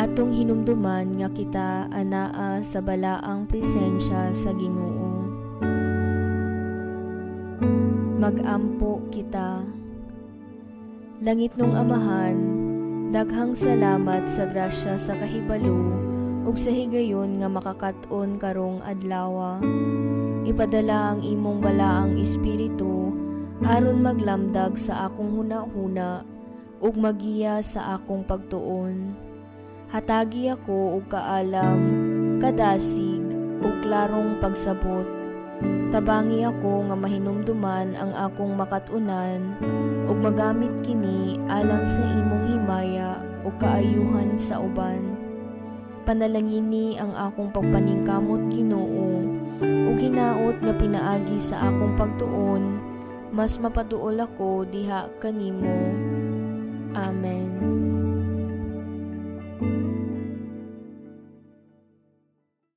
atong hinumduman nga kita anaa sa balaang presensya sa Ginoo. Magampo kita. Langit nung Amahan, daghang salamat sa grasya sa kahibalo ug sa higayon nga makakaton karong adlaw. Ipadala ang imong balaang espiritu aron maglamdag sa akong hunahuna ug magiya sa akong pagtuon. Hatagi ako og kaalam, kadasig ug klarong pagsabot. Tabangi ako nga mahinumduman ang akong makatunan ug magamit kini alang sa imong himaya ug kaayuhan sa uban. Panalangini ang akong pagpaningkamot, Ginoo, ug hinaot nga pinaagi sa akong pagtuon, mas mapaduol ako diha kanimo. Amen.